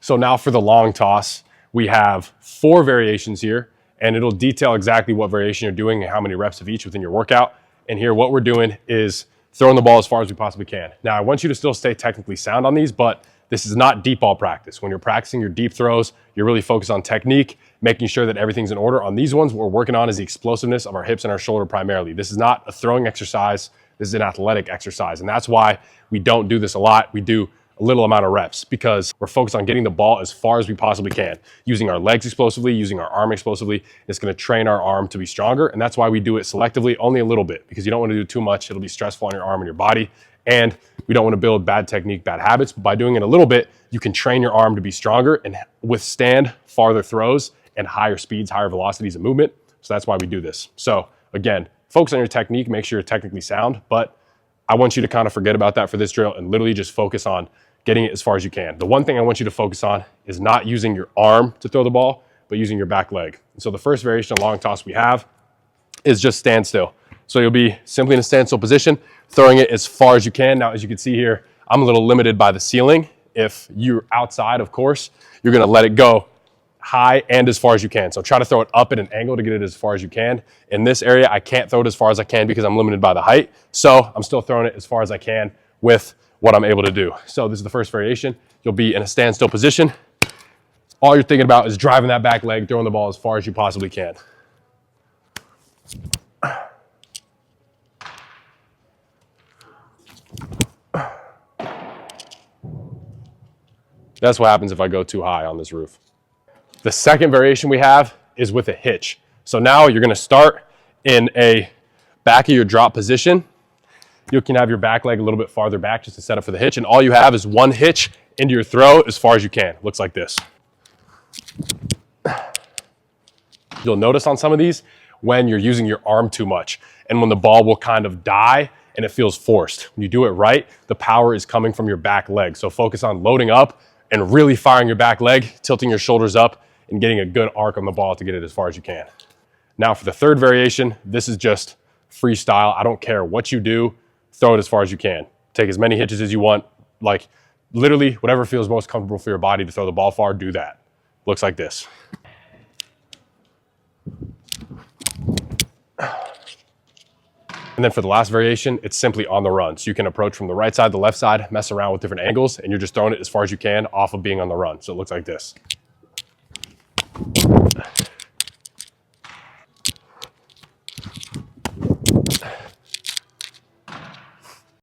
So now for the long toss, we have 4 variations here, and it'll detail exactly what variation you're doing and how many reps of each within your workout. And here what we're doing is throwing the ball as far as we possibly can. Now I want you to still stay technically sound on these, but this is not deep ball practice. When you're practicing your deep throws, you're really focused on technique, making sure that everything's in order. On these ones, what we're working on is the explosiveness of our hips and our shoulder primarily. This is not a throwing exercise. This is an athletic exercise. And that's why we don't do this a lot. We do a little amount of reps because we're focused on getting the ball as far as we possibly can, using our legs explosively, using our arm explosively. It's going to train our arm to be stronger. And that's why we do it selectively, only a little bit, because you don't want to do too much. It'll be stressful on your arm and your body. And we don't want to build bad technique, bad habits. But by doing it a little bit, you can train your arm to be stronger and withstand farther throws and higher speeds, higher velocities of movement. So that's why we do this. So again, focus on your technique, make sure you're technically sound, but I want you to kind of forget about that for this drill and literally just focus on getting it as far as you can. The one thing I want you to focus on is not using your arm to throw the ball, but using your back leg. So the first variation of long toss we have is just stand still. So you'll be simply in a standstill position, throwing it as far as you can. Now, as you can see here, I'm a little limited by the ceiling. If you're outside, of course, you're gonna let it go high and as far as you can. So try to throw it up at an angle to get it as far as you can. In this area, I can't throw it as far as I can because I'm limited by the height. So I'm still throwing it as far as I can with what I'm able to do. So this is the first variation. You'll be in a standstill position. All you're thinking about is driving that back leg, throwing the ball as far as you possibly can. That's what happens if I go too high on this roof. The second variation we have is with a hitch. So now you're gonna start in a back of your drop position. You can have your back leg a little bit farther back just to set up for the hitch. And all you have is one hitch into your throw as far as you can. Looks like this. You'll notice on some of these when you're using your arm too much and when the ball will kind of die and it feels forced. When you do it right, the power is coming from your back leg. So focus on loading up and really firing your back leg, tilting your shoulders up and getting a good arc on the ball to get it as far as you can. Now for the third variation, this is just freestyle. I don't care what you do, throw it as far as you can. Take as many hitches as you want. Like literally whatever feels most comfortable for your body to throw the ball far, do that. Looks like this. And then for the last variation, it's simply on the run. So you can approach from the right side, the left side, mess around with different angles, and you're just throwing it as far as you can off of being on the run. So it looks like this.